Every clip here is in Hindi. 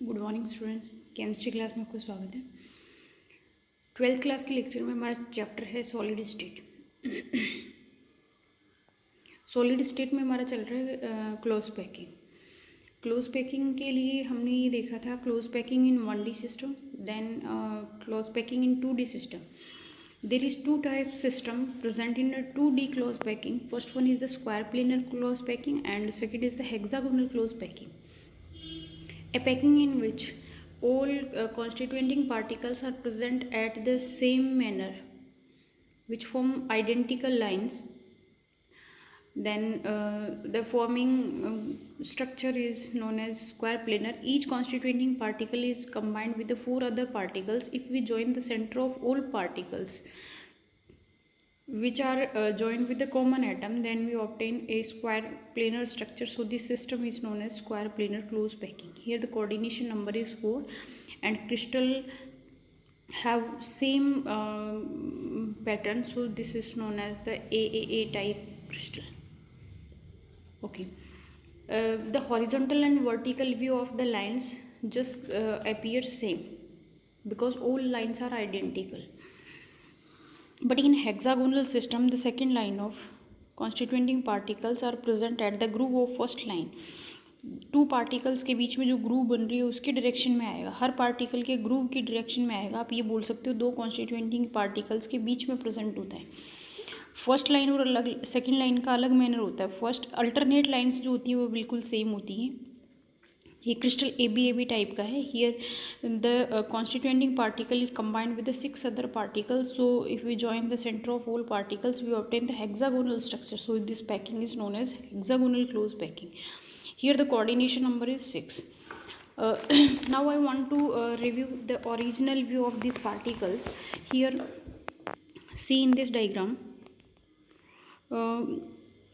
Good morning students. Chemistry class में आपका स्वागत है। 12th क्लास के लेक्चर में हमारा चैप्टर है सॉलिड स्टेट। सॉलिड स्टेट में हमारा चल रहा है क्लोज पैकिंग। क्लोज पैकिंग के लिए हमने ये देखा था close packing in 1D system, then close packing in 2D system. There is two types system present in a 2D close packing. First one is the square planar close packing and second is the hexagonal close packing. A packing in which all constituting particles are present at the same manner, which form identical lines. Then the forming structure is known as square planar. Each constituting particle is combined with the four other particles. If we join the center of all particles which are joined with the common atom, then we obtain a square planar structure. So this system is known as square planar close packing. Here the coordination number is 4 and crystal have same pattern, so this is known as the AAA type crystal. Okay, the horizontal and vertical view of the lines just appears same because all lines are identical. But in hexagonal system, the second line of constituting particles are present at the groove of first line. Two particles के बीच में जो ग्रूव बन रही है उसके डायरेक्शन में आएगा, हर पार्टिकल के ग्रूव की डायरेक्शन में आएगा. आप ये बोल सकते हो दो कॉन्स्टिट्यूएंटिंग पार्टिकल्स के बीच में प्रेजेंट होता है. फर्स्ट लाइन और अलग सेकंड लाइन का अलग मैनर होता है. फर्स्ट अल्टरनेट लाइंस जो होती है वो बिल्कुल सेम होती हैं. ये क्रिस्टल AB टाइप का है. Here the constituenting particle is combined with the 6 other particles. So if we join the centre of all particles we obtain the hexagonal structure. So this packing is known as hexagonal close packing. Here the coordination number is 6. Now I want to review the original view of these particles. Here see in this diagram,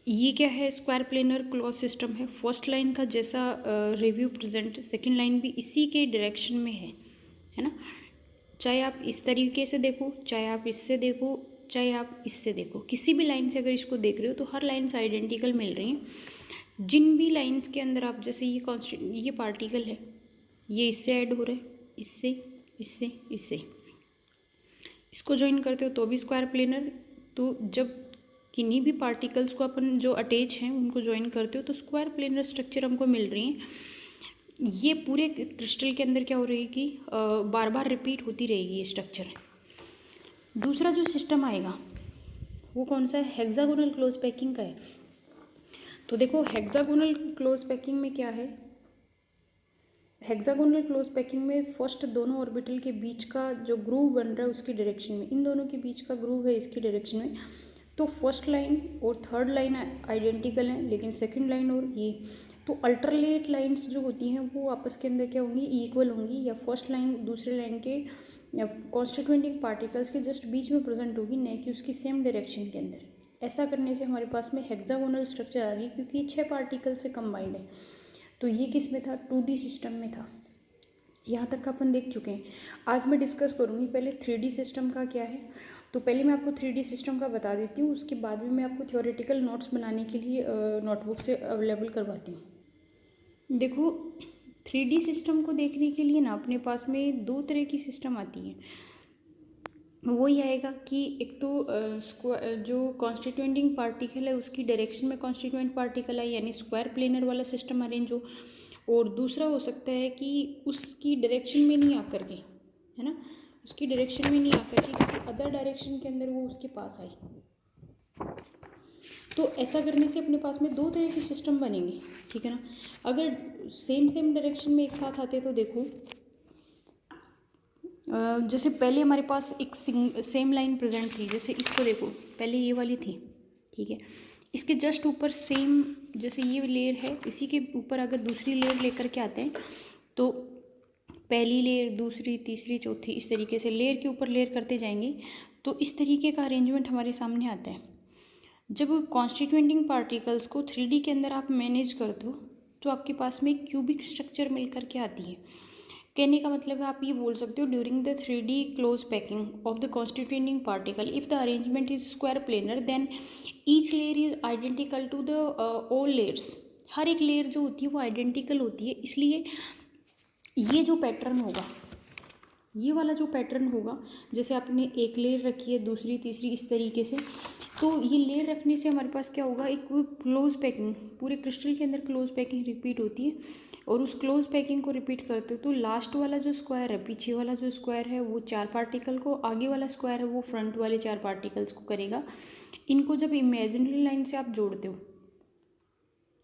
ये क्या है, स्क्वायर प्लेनर क्लोज सिस्टम है. फर्स्ट लाइन का जैसा रिव्यू प्रेजेंट सेकंड लाइन भी इसी के डायरेक्शन में है ना. चाहे आप इस तरीके से देखो, चाहे आप इससे देखो, चाहे आप इससे देखो, किसी भी लाइन से अगर इसको देख रहे हो तो हर लाइन से आइडेंटिकल मिल रही हैं. जिन भी लाइंस के अंदर आप जैसे ये पार्टिकल है, ये इससे ऐड हो रहा है, इससे इससे इससे इसको ज्वाइन करते हो तो भी स्क्वायर प्लेनर. तो जब किन्हीं भी पार्टिकल्स को अपन जो अटैच हैं उनको ज्वाइन करते हो तो स्क्वायर प्लेनर स्ट्रक्चर हमको मिल रही हैं. ये पूरे क्रिस्टल के अंदर क्या हो रही है कि बार बार रिपीट होती रहेगी ये स्ट्रक्चर. दूसरा जो सिस्टम आएगा वो कौन सा है, हेक्सागोनल क्लोज पैकिंग का है. तो देखो हेक्सागोनल क्लोज पैकिंग में क्या है, हेक्सागोनल क्लोज पैकिंग में फर्स्ट दोनों ऑर्बिटल के बीच का जो ग्रूव बन रहा है उसकी डायरेक्शन में, इन दोनों के बीच का ग्रूव है इसकी डायरेक्शन में. तो फर्स्ट लाइन और थर्ड लाइन आइडेंटिकल हैं, लेकिन सेकंड लाइन और ये तो अल्टरनेट लाइंस जो होती हैं वो आपस के अंदर क्या होंगी, इक्वल होंगी, या फर्स्ट लाइन दूसरे लाइन के कॉन्स्टिट्यूएंटिंग पार्टिकल्स के जस्ट बीच में प्रेजेंट होगी, न कि उसकी सेम डायरेक्शन के अंदर. ऐसा करने से हमारे पास में हेक्सागोनल स्ट्रक्चर आ रही है क्योंकि 6 पार्टिकल से कंबाइंड है. तो ये किस में था, 2D सिस्टम में था. यहाँ तक का अपन देख चुके हैं. आज मैं डिस्कस करूँगी पहले 3D सिस्टम का क्या है. तो पहले मैं आपको 3D सिस्टम का बता देती हूँ, उसके बाद में मैं आपको थ्योरेटिकल नोट्स बनाने के लिए नोटबुक से अवेलेबल करवाती हूँ. देखो 3D सिस्टम को देखने के लिए ना अपने पास में दो तरह की सिस्टम आती है. वही आएगा कि एक तो जो कॉन्स्टिट्यूएंटिंग पार्टिकल है उसकी डायरेक्शन में कॉन्स्टिट्यूएंट पार्टिकल है, यानी स्क्वायर प्लेनर वाला सिस्टम अरेंज हो. और दूसरा हो सकता है कि उसकी डायरेक्शन में नहीं आकर के, है ना, उसकी डायरेक्शन में नहीं आकर के किसी अदर डायरेक्शन के अंदर वो उसके पास आई. तो ऐसा करने से अपने पास में दो तरह के सिस्टम बनेंगे, ठीक है ना. अगर सेम डायरेक्शन में एक साथ आते तो देखो जैसे पहले हमारे पास एक सेम लाइन प्रेजेंट थी, जैसे इसको देखो पहले ये वाली थी, ठीक है. इसके जस्ट ऊपर सेम जैसे ये लेयर है, इसी के ऊपर अगर दूसरी लेयर लेकर के आते हैं तो पहली लेयर, दूसरी, तीसरी, चौथी, इस तरीके से लेयर के ऊपर लेयर करते जाएंगे. तो इस तरीके का अरेंजमेंट हमारे सामने आता है. जब कॉन्स्टिट्यूएंटिंग पार्टिकल्स को 3D के अंदर आप मैनेज करते हो तो आपके पास में क्यूबिक स्ट्रक्चर मिल करके आती है. कहने का मतलब है आप ये बोल सकते हो during the 3D close packing of the constituenting particle if the arrangement is square planar then each layer is identical to the all layers. हर एक लेयर जो होती है वो आइडेंटिकल होती है, इसलिए ये जो पैटर्न होगा, ये वाला जो पैटर्न होगा, जैसे आपने एक लेयर रखी है, दूसरी तीसरी इस तरीके से, तो ये लेयर रखने से हमारे पास क्या होगा, एक क्लोज पैकिंग, पूरे क्रिस्टल के अंदर क्लोज पैकिंग रिपीट होती है। और उस क्लोज पैकिंग को रिपीट करते हो तो लास्ट वाला जो स्क्वायर है, पीछे वाला जो स्क्वायर है वो 4 पार्टिकल को, आगे वाला स्क्वायर है वो फ्रंट वाले 4 पार्टिकल्स को करेगा। इनको जब इमेजिनरी लाइन से आप जोड़ते हो,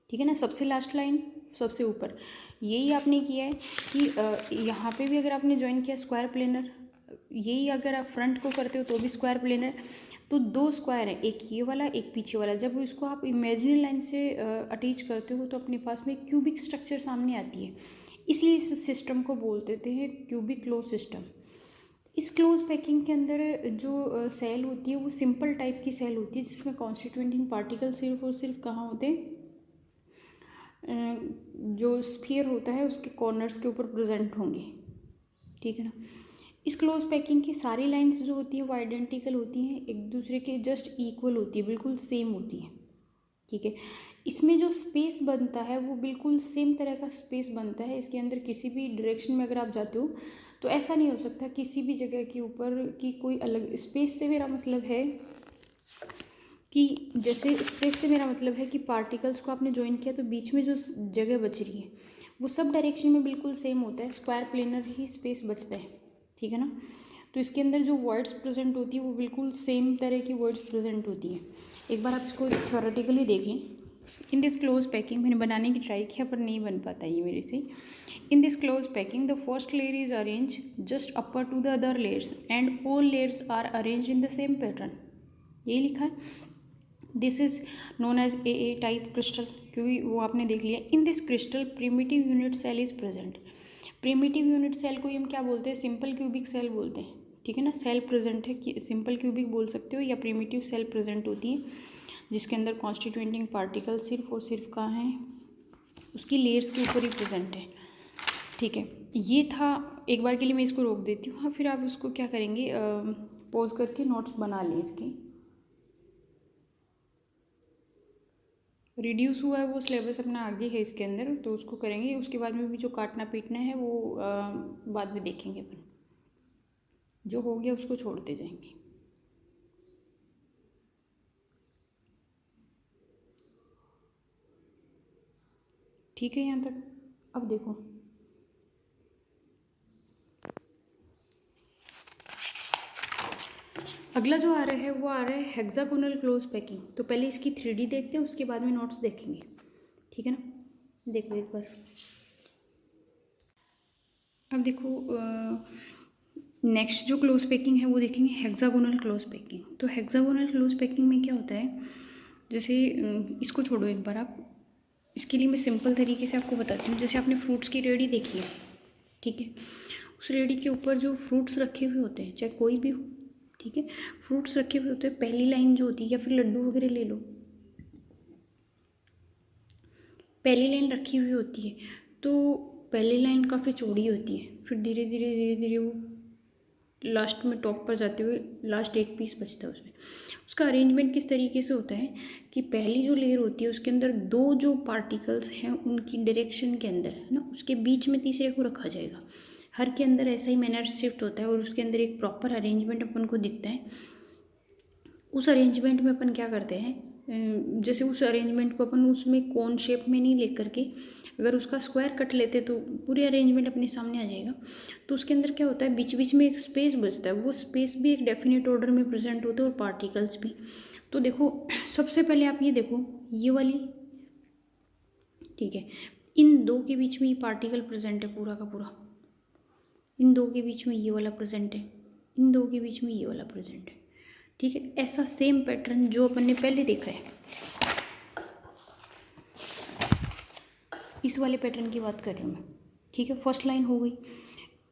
ठीक है ना, सबसे लास्ट लाइन सबसे ऊपर, यही आपने किया है कि यहाँ पे भी अगर आपने ज्वाइन किया स्क्वायर प्लेनर, यही अगर आप फ्रंट को करते हो तो भी स्क्वायर प्लेनर, तो 2 स्क्वायर है, एक ये वाला एक पीछे वाला, जब इसको आप इमेजिनरी लाइन से अटैच करते हो तो अपने पास में क्यूबिक स्ट्रक्चर सामने आती है। इसलिए इस सिस्टम को बोलते हैं क्यूबिक क्लोज सिस्टम। इस क्लोज पैकिंग के अंदर जो सेल होती है वो सिंपल टाइप की सेल होती है, जिसमें कॉन्स्टिट्यूएंटिंग पार्टिकल सिर्फ और सिर्फ कहाँ होते हैं, जो स्फीयर होता है उसके कॉर्नर्स के ऊपर प्रेजेंट होंगे, ठीक है ना। इस क्लोज पैकिंग की सारी लाइंस जो होती हैं वो आइडेंटिकल होती हैं, एक दूसरे के जस्ट इक्वल होती है, बिल्कुल सेम होती हैं, ठीक है। इसमें जो स्पेस बनता है वो बिल्कुल सेम तरह का स्पेस बनता है। इसके अंदर किसी भी डायरेक्शन में अगर आप जाते हो तो ऐसा नहीं हो सकता किसी भी जगह के ऊपर की कोई अलग स्पेस से, मेरा मतलब है कि जैसे स्पेस से मेरा मतलब है कि पार्टिकल्स को आपने ज्वाइन किया तो बीच में जो जगह बच रही है वो सब डायरेक्शन में बिल्कुल सेम होता है, स्क्वायर प्लेनर ही स्पेस बचता है, ठीक है ना। तो इसके अंदर जो वर्ड्स प्रेजेंट होती है वो बिल्कुल सेम तरह की वर्ड्स प्रेजेंट होती हैं। एक बार आप इसको थ्योरेटिकली देख लें। इन दिस क्लोज पैकिंग, मैंने बनाने की ट्राई किया पर नहीं बन पाता ये मेरे से। In this close packing the first layer is arrange just upper to the other layers and all layers are arrange in the same pattern, यही लिखा है। This is known as A type crystal, क्योंकि वो आपने देख लिया। In this crystal primitive unit cell is present. Primitive unit cell को हम क्या बोलते हैं, सिंपल क्यूबिक सेल बोलते हैं, ठीक है ना। सेल प्रेजेंट है कि सिंपल क्यूबिक बोल सकते हो या प्रिमिटिव सेल प्रेजेंट होती है, जिसके अंदर कॉन्स्टिट्यूएंटिंग पार्टिकल सिर्फ और सिर्फ कहाँ हैं, उसकी लेयर्स के ऊपर ही प्रेजेंट है, ठीक है। ये था, एक बार के लिए मैं इसको रोक देती हूँ। हाँ, फिर आप उसको क्या करेंगे, पॉज करके नोट्स बना लें इसके। रिड्यूस हुआ है वो सिलेबस अपना आगे है इसके अंदर, तो उसको करेंगे। उसके बाद में भी जो काटना पीटना है वो बाद में देखेंगे अपन, जो हो गया उसको छोड़ते जाएंगे। ठीक है यहाँ तक। अब देखो, अगला जो आ रहा है वो आ रहा है हेक्सागोनल क्लोज पैकिंग। तो पहले इसकी 3D देखते हैं, उसके बाद में नोट्स देखेंगे, ठीक है ना। देखो एक बार, अब देखो नेक्स्ट जो क्लोज पैकिंग है वो देखेंगे हेक्सागोनल क्लोज पैकिंग। तो हेक्सागोनल क्लोज पैकिंग में क्या होता है, जैसे इसको छोड़ो एक बार आप, इसके लिए मैं सिंपल तरीके से आपको बताती हूँ। जैसे आपने फ्रूट्स की रेडी देखी है, ठीक है, उस रेडी के ऊपर जो फ्रूट्स रखे हुए होते हैं, चाहे कोई भी हो, ठीक है, फ्रूट्स रखे हुए होते हैं, पहली लाइन जो होती है, या फिर लड्डू वगैरह ले लो, पहली लाइन रखी हुई होती है, तो पहली लाइन काफ़ी चौड़ी होती है, फिर धीरे धीरे धीरे धीरे वो लास्ट में टॉप पर जाते हुए लास्ट एक पीस बचता है उसमें। उसका अरेंजमेंट किस तरीके से होता है कि पहली जो लेयर होती है उसके अंदर 2 जो पार्टिकल्स हैं उनकी डायरेक्शन के अंदर, है ना, उसके बीच में तीसरे को रखा जाएगा। हर के अंदर ऐसा ही मैनर शिफ्ट होता है और उसके अंदर एक प्रॉपर अरेंजमेंट अपन को दिखता है। उस अरेंजमेंट में अपन क्या करते हैं, जैसे उस अरेंजमेंट को अपन उसमें कोन शेप में नहीं ले करके अगर उसका स्क्वायर कट लेते तो पूरे अरेंजमेंट अपने सामने आ जाएगा। तो उसके अंदर क्या होता है, बीच बीच में एक स्पेस बचता है, वो स्पेस भी एक डेफिनेट ऑर्डर में प्रेजेंट होता है और पार्टिकल्स भी। तो देखो, सबसे पहले आप ये देखो, ये वाली, ठीक है, इन 2 के बीच में ये पार्टिकल प्रेजेंट है पूरा का पूरा, इन 2 के बीच में ये वाला प्रेजेंट है, इन 2 के बीच में ये वाला प्रेजेंट है, ठीक है। ऐसा सेम पैटर्न जो अपन ने पहले देखा है, इस वाले पैटर्न की बात कर रही हूँ मैं, ठीक है। फर्स्ट लाइन हो गई,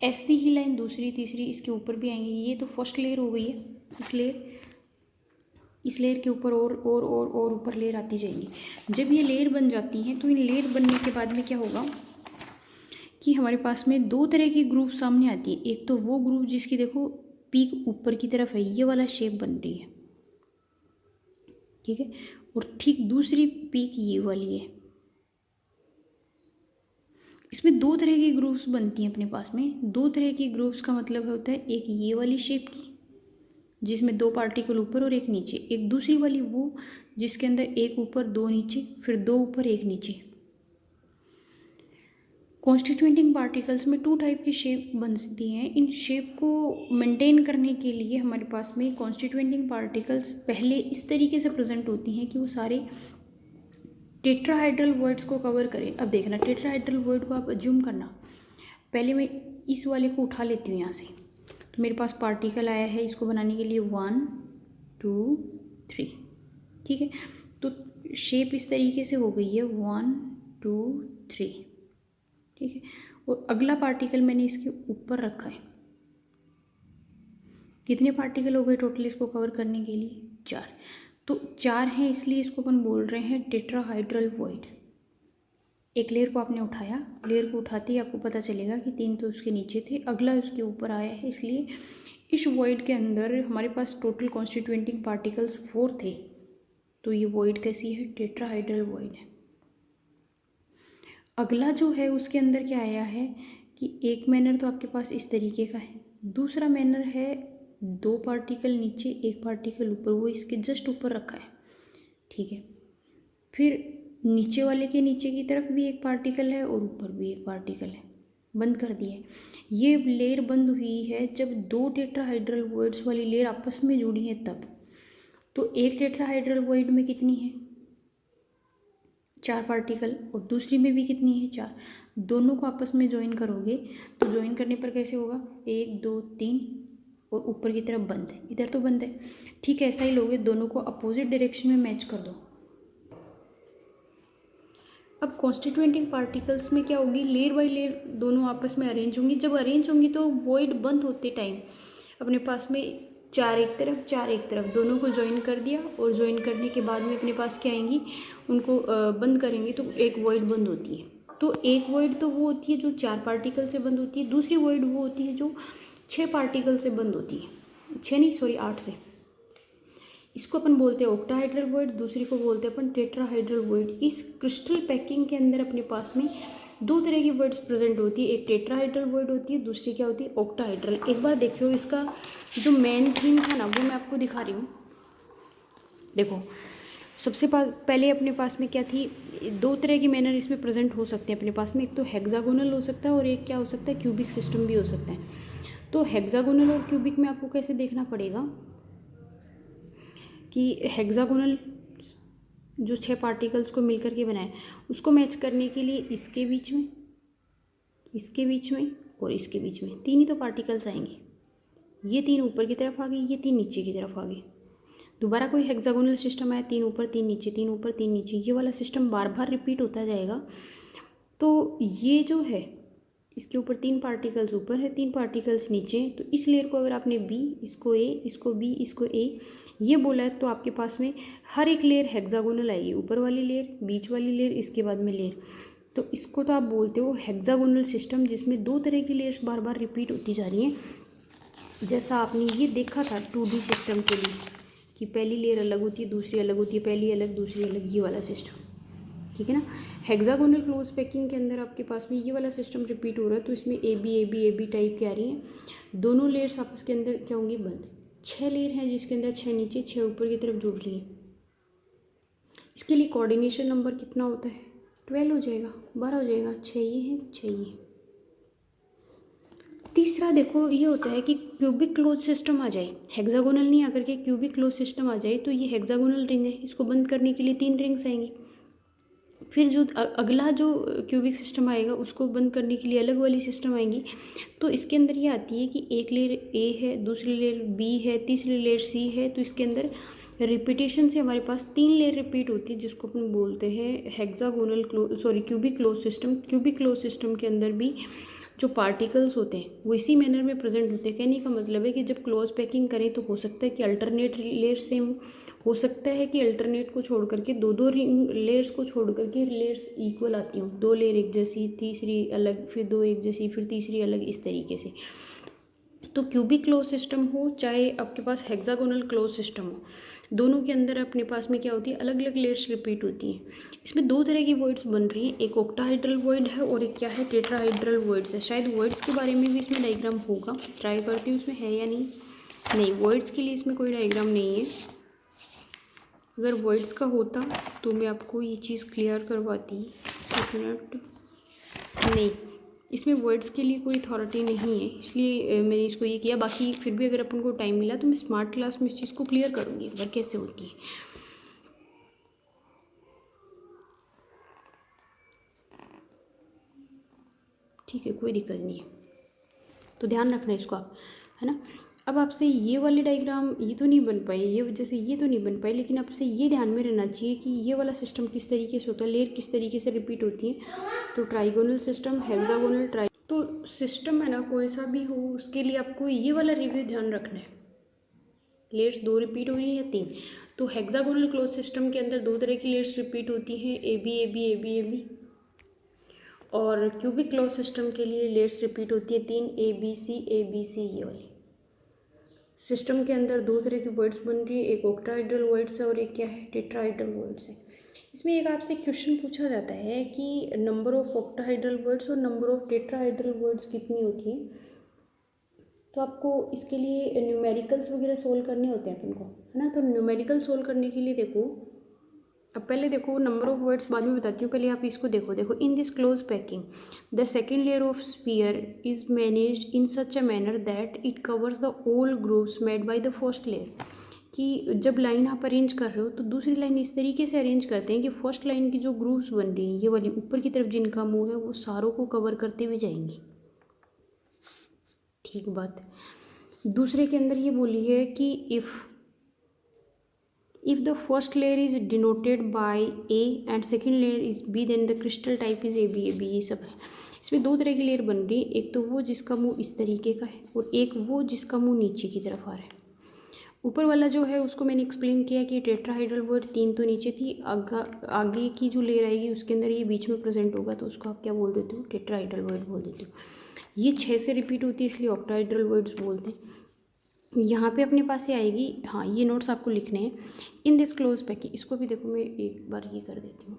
ऐसी ही लाइन दूसरी तीसरी इसके ऊपर भी आएंगी। ये तो फर्स्ट लेयर हो गई है, इस लेयर के ऊपर और ऊपर लेयर आती जाएंगी। जब ये लेयर बन जाती हैं तो इन लेयर बनने के बाद में क्या होगा कि हमारे पास में 2 तरह की ग्रुप सामने आती है। एक तो वो ग्रुप जिसकी देखो पीक ऊपर की तरफ है, ये वाला शेप बन रही है, ठीक है, और ठीक दूसरी पीक ये वाली है। इस इसमें दो तरह की ग्रुप्स बनती हैं अपने पास में। दो तरह की ग्रुप्स का मतलब होता है एक ये वाली शेप की जिसमें दो पार्टिकल ऊपर और एक नीचे, एक दूसरी वाली वो जिसके अंदर एक ऊपर दो नीचे, फिर दो ऊपर एक नीचे। कॉन्स्टिट्यूएंटिंग पार्टिकल्स में टू टाइप की शेप बनती हैं। इन शेप को मेंटेन करने के लिए हमारे पास में कॉन्स्टिट्यूएंटिंग पार्टिकल्स पहले इस तरीके से प्रेजेंट होती हैं कि वो सारे टेट्राहाइड्रल वर्ड्स को कवर करें। अब देखना, टेट्राहाइड्रल वर्ड को आप अज्यूम करना। पहले मैं इस वाले को उठा लेती हूँ यहाँ से, तो मेरे पास पार्टिकल आया है इसको बनाने के लिए 1 2 3, ठीक है। तो शेप इस तरीके से हो गई है 1 2 3, ठीक है। और अगला पार्टिकल मैंने इसके ऊपर रखा है। कितने पार्टिकल हो गए टोटल इसको कवर करने के लिए? 4। तो 4 हैं, इसलिए इसको अपन बोल रहे हैं टेट्राहाइड्रल वॉइड। एक लेयर को आपने उठाया, लेयर को उठाते ही आपको पता चलेगा कि 3 तो उसके नीचे थे, अगला उसके ऊपर आया है, इसलिए इस वॉइड के अंदर हमारे पास टोटल कॉन्स्टिट्यूएंटिंग पार्टिकल्स 4 थे। तो ये वॉइड कैसी है? टेट्राहाइड्रल वॉइड है। अगला जो है उसके अंदर क्या आया है कि एक मैनर तो आपके पास इस तरीके का है, दूसरा मैनर है 2 पार्टिकल नीचे 1 पार्टिकल ऊपर, वो इसके जस्ट ऊपर रखा है, ठीक है। फिर नीचे वाले के नीचे की तरफ भी एक पार्टिकल है और ऊपर भी एक पार्टिकल है, बंद कर दिया है। ये लेयर बंद हुई है जब 2 टेट्राहाइड्रल वॉइड्स वाली लेयर आपस में जुड़ी है तब। तो एक टेट्राहाइड्रल वॉइड में कितनी है? 4 पार्टिकल, और दूसरी में भी कितनी है? 4। दोनों को आपस में ज्वाइन करोगे तो ज्वाइन करने पर कैसे होगा? 1 2 3 और ऊपर की तरफ बंद है, इधर तो बंद है, ठीक है। ऐसा ही लोगे, दोनों को अपोजिट डायरेक्शन में मैच कर दो। अब कॉन्स्टिट्यूएंटिंग पार्टिकल्स में क्या होगी? लेयर बाय लेयर दोनों आपस में अरेंज होंगी। जब अरेंज होंगी तो वॉइड बंद होते टाइम अपने पास में 4 एक तरफ 4 एक तरफ, दोनों को ज्वाइन कर दिया, और ज्वाइन करने के बाद में अपने पास क्या आएंगी, उनको बंद करेंगे तो एक वॉइड बंद होती है। तो एक वॉइड तो वो होती है जो 4 पार्टिकल से बंद होती है, दूसरी वॉइड वो होती है जो 6 पार्टिकल से बंद होती है, 6 नहीं सॉरी 8 से। इसको अपन बोलते हैं ऑक्टाहाइड्रल वॉइड, दूसरी को बोलते हैं अपन टेट्राहाइड्रल वॉइड। इस क्रिस्टल पैकिंग के अंदर अपने पास में 2 तरह की वर्ड्स प्रेजेंट होती है, एक टेट्राहाइड्रल वॉइड होती है, दूसरी क्या होती है? ऑक्टाहाइड्रल। एक बार देखियो, इसका जो मेन थीम था ना वो मैं आपको दिखा रही हूँ। देखो, सबसे पहले अपने पास में क्या थी? 2 तरह की मैनर इसमें प्रेजेंट हो सकते हैं अपने पास में, एक तो हेक्सागोनल हो सकता है और एक क्या हो सकता है? क्यूबिक सिस्टम भी हो सकता है। तो हेक्सागोनल और क्यूबिक में आपको कैसे देखना पड़ेगा कि हेक्सागोनल जो 6 पार्टिकल्स को मिलकर के बनाए, उसको मैच करने के लिए इसके बीच में, इसके बीच में और इसके बीच में 3 ही तो पार्टिकल्स आएंगे। ये 3 ऊपर की तरफ आ गई, ये 3 नीचे की तरफ आ गई। दोबारा कोई हेक्सागोनल सिस्टम आया, 3 ऊपर 3 नीचे, 3 ऊपर 3 नीचे, ये वाला सिस्टम बार बार रिपीट होता जाएगा। तो ये जो है इसके ऊपर 3 पार्टिकल्स ऊपर है, 3 पार्टिकल्स नीचे। तो इस लेयर को अगर आपने बी, इसको ए, इसको बी, इसको ए ये बोला है, तो आपके पास में हर एक लेयर हेक्सागोनल आएगी। ऊपर वाली लेयर, बीच वाली लेयर, इसके बाद में लेयर। तो इसको तो आप बोलते हो हेक्सागोनल सिस्टम, जिसमें 2 तरह की लेयर्स बार बार रिपीट होती जा रही हैं। जैसा आपने ये देखा था 2D सिस्टम के लिए कि पहली लेयर अलग होती है, दूसरी अलग होती है, पहली अलग दूसरी अलग, ये वाला सिस्टम, ठीक है ना। हेक्सागोनल क्लोज पैकिंग के अंदर आपके पास में ये वाला सिस्टम रिपीट हो रहा है। तो इसमें ए बी टाइप की आ रही हैं। दोनों लेयर्स आपस के अंदर क्या होंगी? बंद। 6 लेयर हैं जिसके अंदर 6 नीचे 6 ऊपर की तरफ जुड़ रही हैं। इसके लिए कोऑर्डिनेशन नंबर कितना होता है? 12 हो जाएगा, 12 हो जाएगा। 6 ये हैं, 6 ये हैं। तीसरा देखो ये होता है कि क्यूबिक क्लोज सिस्टम आ जाए, हेक्सागोनल नहीं आकर के क्यूबिक क्लोज सिस्टम आ जाए, तो ये हेक्सागोनल रिंग है, इसको बंद करने के लिए 3 रिंग्स आएंगी। फिर जो अगला जो क्यूबिक सिस्टम आएगा उसको बंद करने के लिए अलग वाली सिस्टम आएंगी। तो इसके अंदर ये आती है कि एक लेयर ए है, दूसरी लेयर बी है, तीसरी लेयर सी है। तो इसके अंदर रिपीटेशन से हमारे पास 3 लेयर रिपीट होती है, जिसको अपन बोलते हैं hexagonal cubic close system. Cubic close system के अंदर भी जो पार्टिकल्स होते हैं वो इसी मैनर में प्रेजेंट होते हैं। कहने का मतलब है कि जब क्लोज पैकिंग करें तो हो सकता है कि अल्टरनेट लेयर सेम हो सकता है कि अल्टरनेट को छोड़ करके 2 लेयर्स को छोड़ करके लेयर्स इक्वल आती हों। 2 लेयर एक जैसी, तीसरी अलग, फिर 2 एक जैसी, फिर तीसरी अलग, इस तरीके से। तो क्यूबिक क्लोज सिस्टम हो चाहे आपके पास हेक्सागोनल क्लोज सिस्टम हो, दोनों के अंदर अपने पास में क्या होती है, अलग अलग लेयर्स रिपीट होती हैं। इसमें दो तरह की वॉइड्स बन रही हैं, एक ऑक्टाहाइड्रल वॉइड है और एक क्या है, टेट्राहाइड्रल वॉइड्स है। शायद वॉइड्स के बारे में भी इसमें डायग्राम होगा, ट्राई करती हूँ इसमें है या नहीं। नहीं, वॉइड्स के लिए इसमें कोई डायग्राम नहीं है। अगर वॉइड्स का होता तो मैं आपको ये चीज़ क्लियर करवाती। एक मिनट, नहीं, इसमें वर्ड्स के लिए कोई अथॉरिटी नहीं है, इसलिए मैंने इसको ये किया। बाकी फिर भी अगर अपन को टाइम मिला तो मैं स्मार्ट क्लास में इस चीज़ को क्लियर करूँगी एक बार कैसे होती है। ठीक है, कोई दिक्कत नहीं है, तो ध्यान रखना इसको आप, है ना। अब आपसे ये वाले डायग्राम ये तो नहीं बन पाए, ये जैसे ये तो नहीं बन पाए, लेकिन आपसे ये ध्यान में रहना चाहिए कि ये वाला सिस्टम किस तरीके से होता है, लेयर किस तरीके से रिपीट होती है। तो ट्राइगोनल सिस्टम, हेक्सागोनल, तो सिस्टम है ना कोई सा भी हो, उसके लिए आपको ये वाला रिव्यू ध्यान रखना है। लेयर्स दो रिपीट हो रही है या तीन। तो हेक्सागोनल क्लोज सिस्टम के अंदर दो तरह की लेयर्स रिपीट होती हैं, A B A B A B A B. और क्यूबिक क्लोज सिस्टम के लिए लेयर्स रिपीट होती है तीन, ए बी सी ये वाली। सिस्टम के अंदर दो तरह की वर्ड्स बन रही है, एक ऑक्टाहाइड्रल वर्ड्स है और एक क्या है, टेट्राहाइड्रल वर्ड्स है। इसमें एक आपसे क्वेश्चन पूछा जाता है कि नंबर ऑफ ऑक्टाहाइड्रल वर्ड्स और नंबर ऑफ टेट्राहाइड्रल वर्ड्स कितनी होती हैं। तो आपको इसके लिए न्यूमेरिकल्स वगैरह सोल्व करने होते हैं अपन को, है ना। तो न्यूमेरिकल सोल्व करने के लिए देखो, अब पहले देखो नंबर ऑफ वर्ड्स बाद में बताती हूँ, पहले आप इसको देखो इन this close packing the second layer of sphere is managed in such a manner that it covers the all groups made by the first layer. कि जब लाइन आप अरेंज कर रहे हो तो दूसरी लाइन इस तरीके से अरेंज करते हैं कि फर्स्ट लाइन की जो ग्रुप्स बन रही हैं, ये वाली ऊपर की तरफ जिनका मुंह है, वो सारों को कवर करते हुए जाएंगी। ठीक बात। दूसरे के अंदर ये बोली है कि if the first layer is denoted by A and second layer is B then the crystal type is AB ये सब है। इसमें दो तरह की लेयर बन रही है, एक तो वो जिसका मुंह इस तरीके का है और एक वो जिसका मुंह नीचे की तरफ आ रहा है। ऊपर वाला जो है उसको मैंने एक्सप्लेन किया कि टेट्राहाइड्रल वर्ड तीन तो नीचे थी, आगे की जो लेयर आएगी उसके अंदर ये बीच में प्रेजेंट होगा, तो उसको आप क्या बोल देते हो, टेट्राहाइड्रल वर्ड बोल देते हो। ये 6 से रिपीट होती है इसलिए ऑक्टाहाइड्रल वर्ड्स बोलते हैं। यहाँ पे अपने पास ही आएगी, हाँ ये नोट्स आपको लिखने हैं। इन दिस क्लोज पैकिंग, इसको भी देखो मैं एक बार ये कर देती हूँ।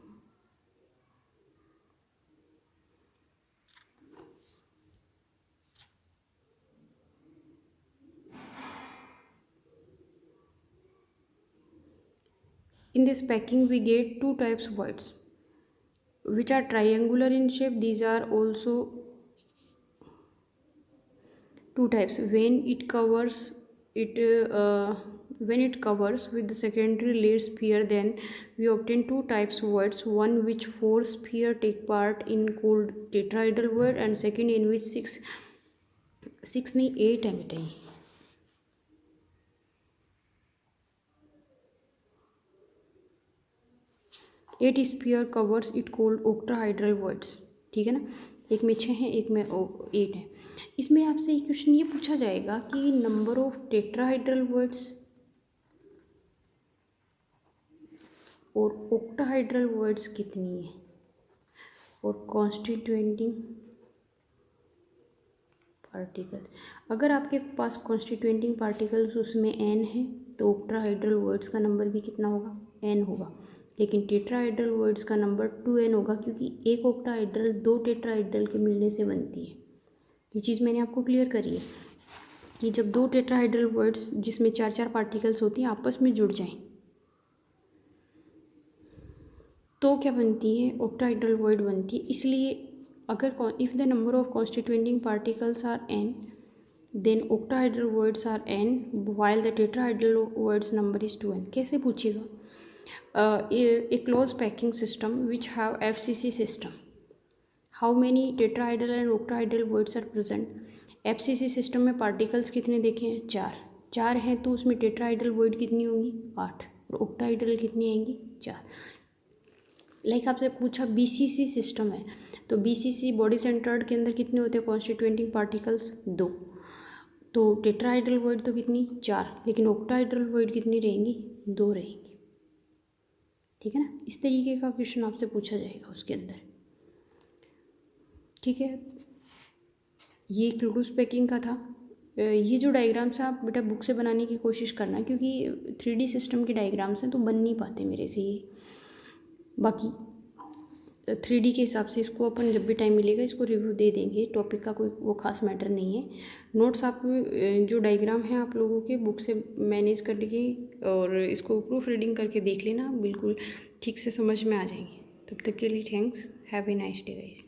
In this packing we get two types of words which are triangular in shape. These are also two types. When it covers with the secondary layer sphere, then we obtain two types of words, one which 4 sphere take part in called tetrahedral word and second in which 6 नहीं 8 है बेटा, 8 sphere covers it called octahedral voids. ठीक है ना, एक में 6 है एक में 8 है। इसमें आपसे एक क्वेश्चन ये पूछा जाएगा कि नंबर ऑफ टेट्राहाइड्रल वर्ड्स और ऑक्टाहाइड्रल वर्ड्स कितनी है और कॉन्स्टिट्यूएंटिंग पार्टिकल्स। अगर आपके पास कॉन्स्टिट्यूएंटिंग पार्टिकल्स उसमें n है तो ऑक्टाहाइड्रल वर्ड्स का नंबर भी कितना होगा, n होगा। लेकिन टेट्राहाइड्रल वर्ड्स का नंबर 2n होगा, क्योंकि एक ऑक्टाहाइड्रल दो टेट्राहाइड्रल के मिलने से बनती है। ये चीज़ मैंने आपको क्लियर करी है कि जब दो टेट्राहाइड्रल वर्ड्स जिसमें 4 पार्टिकल्स होती हैं आपस में जुड़ जाएं तो क्या बनती है, ऑक्टाहाइड्रल वर्ड बनती है। इसलिए अगर if the number of constituenting particles are n then octahedral words are n while the tetrahedral words number is 2n। कैसे पूछेगा, a closed packing system which have FCC system, how many tetrahedral and octahedral words are present। FCC system में पार्टिकल्स कितने देखे हैं, 4 हैं, तो उसमें टेट्राहाइड्रल वर्ड कितनी होंगी, 8, और ऑक्टाहाइड्रल कितनी आएंगी, 4। लाइक आपसे पूछा BCC सिस्टम है तो BCC बॉडी सेंटर्ड के अंदर कितने होते हैं कॉन्स्टिट्यूएंटिंग पार्टिकल्स, 2, तो टेट्राहाइड्रल वर्ड तो कितनी, 4, लेकिन ऑक्टाहाइड्रल वर्ड कितनी रहेंगी, 2 रहेंगी। ठीक है ना, इस तरीके का क्वेश्चन आपसे पूछा जाएगा उसके अंदर। ठीक है, ये क्लोज पैकिंग का था। ये जो डायग्राम्स हैं आप बेटा बुक से बनाने की कोशिश करना, क्योंकि 3D सिस्टम के डायग्राम्स हैं तो बन नहीं पाते मेरे से ये। बाकी 3D के हिसाब से इसको अपन जब भी टाइम मिलेगा इसको रिव्यू दे देंगे, टॉपिक का कोई वो खास मैटर नहीं है। नोट्स आप जो डायग्राम हैं आप लोगों के बुक से मैनेज करके और इसको प्रूफ रीडिंग करके देख लेना, बिल्कुल ठीक से समझ में आ जाएंगे। तब तक के लिए thanks, have a nice day guys.